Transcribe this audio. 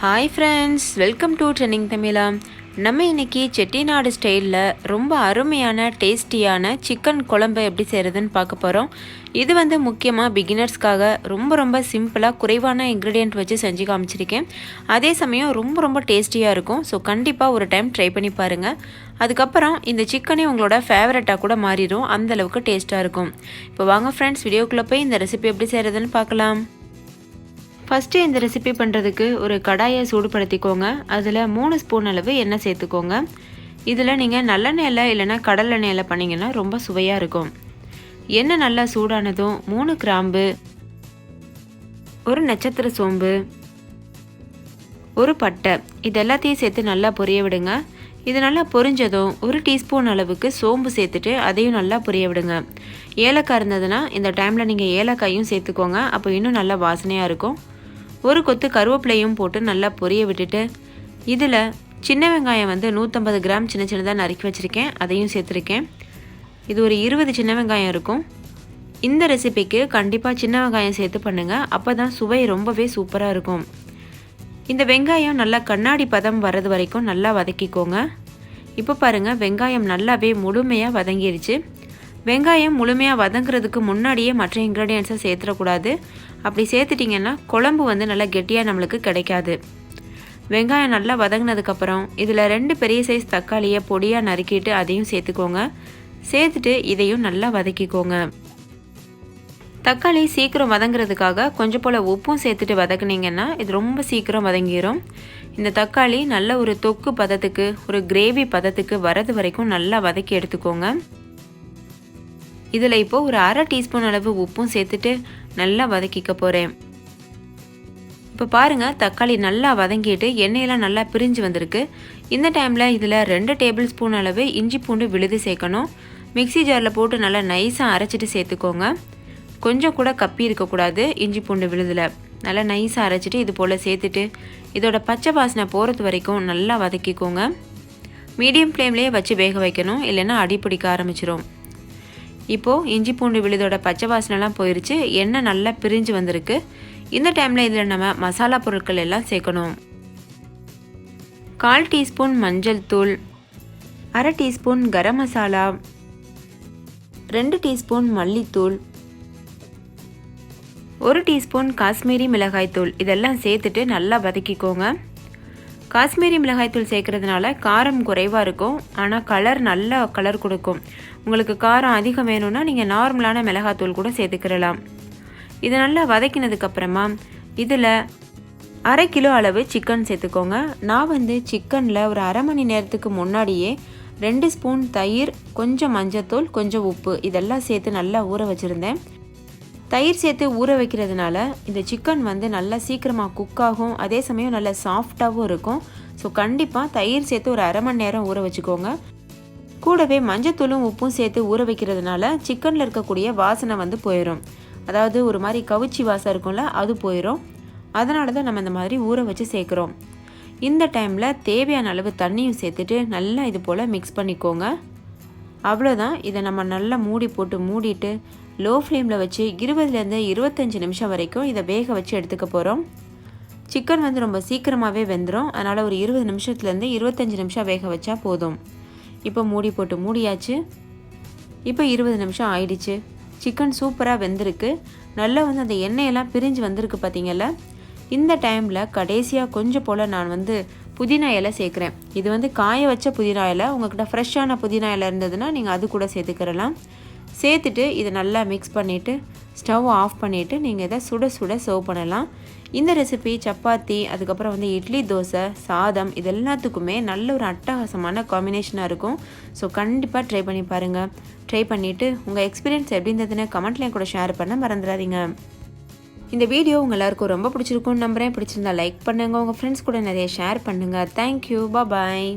Hi friends, welcome to trending தமிழா. நம்ம இன்றைக்கி செட்டிநாடு ஸ்டைலில் ரொம்ப அருமையான டேஸ்டியான சிக்கன் குழம்பு எப்படி செய்கிறதுன்னு பார்க்க போகிறோம். இது முக்கியமாக பிகினர்ஸ்க்காக ரொம்ப சிம்பிளாக குறைவான இன்க்ரீடியன்ட் வச்சு செஞ்சு காமிச்சிருக்கேன். அதே சமயம் ரொம்ப டேஸ்டியாக இருக்கும். ஸோ கண்டிப்பாக ஒரு டைம் ட்ரை பண்ணி பாருங்கள். அதுக்கப்புறம் இந்த சிக்கனே உங்களோட ஃபேவரட்டாக கூட மாறிடும், அந்தளவுக்கு டேஸ்ட்டாக இருக்கும். இப்போ வாங்க ஃப்ரெண்ட்ஸ், வீடியோக்குள்ளே போய் இந்த ரெசிபி எப்படி செய்கிறதுன்னு பார்க்கலாம். ஃபஸ்ட்டு இந்த ரெசிபி பண்ணுறதுக்கு ஒரு கடாயை சூடுபடுத்திக்கோங்க. அதில் 3 ஸ்பூன் அளவு எண்ணெய் சேர்த்துக்கோங்க. இதில் நீங்கள் நல்லெண்ணெயில் இல்லைனா கடலெண்ணெயில் பண்ணிங்கன்னா ரொம்ப சுவையாக இருக்கும். எண்ணெய் நல்லா சூடானதும் 3 கிராம்பு, ஒரு நட்சத்திர சோம்பு, ஒரு பட்டை, இது எல்லாத்தையும் சேர்த்து நல்லா பொரிய விடுங்க. இது நல்லா பொரிஞ்சதும் 1 டீஸ்பூன் அளவுக்கு சோம்பு சேர்த்துட்டு அதையும் நல்லா பொரிய விடுங்க. ஏலக்காய் இருந்ததுன்னா இந்த டைமில் நீங்கள் ஏலக்காயும் சேர்த்துக்கோங்க, அப்போ இன்னும் நல்லா வாசனையாக இருக்கும். ஒரு கொத்து கருவேப்பிலையும் போட்டு நல்லா பொரிய விட்டுட்டு இதில் சின்ன வெங்காயம் 150 கிராம் சின்னதாக நறுக்கி வச்சுருக்கேன், அதையும் சேர்த்துருக்கேன். இது ஒரு 20 சின்ன வெங்காயம் இருக்கும். இந்த ரெசிபிக்கு கண்டிப்பாக சின்ன வெங்காயம் சேர்த்து பண்ணுங்கள், அப்போ தான் சுவை ரொம்பவே சூப்பராக இருக்கும். இந்த வெங்காயம் நல்லா கண்ணாடி பதம் வர்றது வரைக்கும் நல்லா வதக்கிக்கோங்க. இப்போ பாருங்கள், வெங்காயம் நல்லாவே முழுமையாக வதங்கிடுச்சு. வெங்காயம் முழுமையாக வதங்குறதுக்கு முன்னாடியே மற்ற இன்க்ரீடியன்ஸை சேர்த்துடக்கூடாது. அப்படி சேர்த்துட்டிங்கன்னா குழம்பு நல்லா கெட்டியாக நம்மளுக்கு கிடைக்காது. வெங்காயம் நல்லா வதங்கினதுக்கப்புறம் இதில் 2 பெரிய சைஸ் தக்காளியை பொடியாக நறுக்கிட்டு அதையும் சேர்த்துக்கோங்க. சேர்த்துட்டு இதையும் நல்லா வதக்கிக்கோங்க. தக்காளி சீக்கிரம் வதங்குறதுக்காக கொஞ்சம் போல் உப்பும் சேர்த்துட்டு வதக்குனிங்கன்னா இது ரொம்ப சீக்கிரம் வதங்கிடும். இந்த தக்காளி நல்ல ஒரு தொக்கு பதத்துக்கு, ஒரு கிரேவி பதத்துக்கு வரது வரைக்கும் நல்லா வதக்கி எடுத்துக்கோங்க. இதில் இப்போது ஒரு 1/2 டீஸ்பூன் அளவு உப்பும் சேர்த்துட்டு நல்லா வதக்கிக்க போகிறேன். இப்போ பாருங்கள், தக்காளி நல்லா வதங்கிட்டு எண்ணெயெல்லாம் நல்லா பிரிஞ்சு வந்திருக்கு. இந்த டைமில் இதில் 2 டேபிள் ஸ்பூன் அளவு இஞ்சி பூண்டு விழுது சேர்க்கணும். மிக்சி ஜாரில் போட்டு நல்லா நைஸாக அரைச்சிட்டு சேர்த்துக்கோங்க. கொஞ்சம் கூட கப்பி இருக்கக்கூடாது. இஞ்சி பூண்டு விழுதில் நல்லா நைஸாக அரைச்சிட்டு இது போல் சேர்த்துட்டு இதோட பச்சை வாசனை போகிறது வரைக்கும் நல்லா வதக்கிக்கோங்க. மீடியம் ஃப்ளேம்லேயே வச்சு வேக வைக்கணும், இல்லைன்னா அடி பிடிக்க ஆரம்பிச்சிடும். இப்போது இஞ்சி பூண்டு விழுதோட பச்சை வாசனைலாம் போயிடுச்சு, எண்ணெய் நல்லா பிரிஞ்சு வந்திருக்கு. இந்த டைமில் இதில் நம்ம மசாலா பொருட்கள் எல்லாம் சேர்க்கணும். 1/4 டீஸ்பூன் மஞ்சள் தூள், 1/2 டீஸ்பூன் கரம் மசாலா, 2 டீஸ்பூன் மல்லித்தூள், 1 டீஸ்பூன் காஷ்மீரி மிளகாய் தூள், இதெல்லாம் சேர்த்துட்டு நல்லா வதக்கிக்கோங்க. காஷ்மீரி மிளகாய்த்தூள் சேர்க்குறதுனால காரம் குறைவாக இருக்கும், ஆனால் நல்ல கலர் கொடுக்கும். உங்களுக்கு காரம் அதிகம் வேணும்னா நீங்கள் நார்மலான மிளகாய்த்தூள் கூட சேர்த்துக்கிறலாம். இது நல்லா வதக்கினதுக்கப்புறமா இதில் 1/2 கிலோ அளவு சிக்கன் சேர்த்துக்கோங்க. நான் சிக்கனில் ஒரு 1/2 மணி நேரத்துக்கு முன்னாடியே 2 ஸ்பூன் தயிர், கொஞ்சம் மஞ்சத்தூள், கொஞ்சம் உப்பு இதெல்லாம் சேர்த்து நல்லா ஊற வச்சுருந்தேன். தயிர் சேர்த்து ஊற வைக்கிறதுனால இந்த சிக்கன் நல்லா சீக்கிரமாக குக் ஆகும், அதே சமயம் நல்லா சாஃப்டாகவும் இருக்கும். ஸோ கண்டிப்பாக தயிர் சேர்த்து ஒரு 1/2 மணி நேரம் ஊற வச்சுக்கோங்க. கூடவே மஞ்சத்தூளும் உப்பும் சேர்த்து ஊற வைக்கிறதுனால சிக்கனில் இருக்கக்கூடிய வாசனை போயிடும். அதாவது ஒரு மாதிரி கவுச்சி வாசம் இருக்கும்ல, அது போயிடும். அதனால தான் நம்ம இந்த மாதிரி ஊற வச்சு சேர்க்குறோம். இந்த டைமில் தேவையான அளவு தண்ணியும் சேர்த்துட்டு நல்லா இது போல் மிக்ஸ் பண்ணிக்கோங்க. அவ்வளோதான். இதை நம்ம நல்லா மூடிட்டு லோ ஃப்ளேமில் வச்சு 20லேருந்து 25 நிமிஷம் வரைக்கும் இதை வேக வச்சு எடுத்துக்க போகிறோம். சிக்கன் ரொம்ப சீக்கிரமாகவே வெந்துடும், அதனால் ஒரு 20 நிமிஷத்துலேருந்து 25 நிமிஷம் வேக வச்சா போதும். இப்போ மூடியாச்சு. இப்போ 20 நிமிஷம் ஆயிடுச்சு. சிக்கன் சூப்பராக வெந்திருக்கு. நல்லா அந்த எண்ணெயெல்லாம் பிரிஞ்சு வந்திருக்கு பார்த்தீங்கல்ல. இந்த டைமில் கடைசியாக கொஞ்சம் போல் நான் புதினா இலை சேர்க்குறேன். இது காய வச்ச புதினா இலை, உங்கள்கிட்ட ஃப்ரெஷ்ஷான புதினா இலை இருந்ததுன்னா நீங்கள் அது கூட சேர்த்துக்கிறலாம். சேர்த்துட்டு இதை நல்லா மிக்ஸ் பண்ணிவிட்டு ஸ்டவ் ஆஃப் பண்ணிவிட்டு நீங்கள் இதை சுட சர்வ் பண்ணலாம். இந்த ரெசிபி சப்பாத்தி, அதுக்கப்புறம் இட்லி, தோசை, சாதம் இது எல்லாத்துக்குமே நல்ல ஒரு அட்டகாசமான காம்பினேஷனாக இருக்கும். ஸோ கண்டிப்பாக ட்ரை பண்ணி பாருங்கள். ட்ரை பண்ணிவிட்டு உங்கள் எக்ஸ்பீரியன்ஸ் எப்படி இருந்ததுன்னு கமெண்ட்லேயும் கூட ஷேர் பண்ண மறந்துடாதீங்க. இந்த வீடியோ உங்கள் எல்லாருக்கும் ரொம்ப பிடிச்சிருக்கும்னு நம்புகிறேன். பிடிச்சிருந்தா லைக் பண்ணுங்கள், உங்கள் ஃப்ரெண்ட்ஸ் கூட நிறைய ஷேர் பண்ணுங்கள். தேங்க்யூ, பாய்.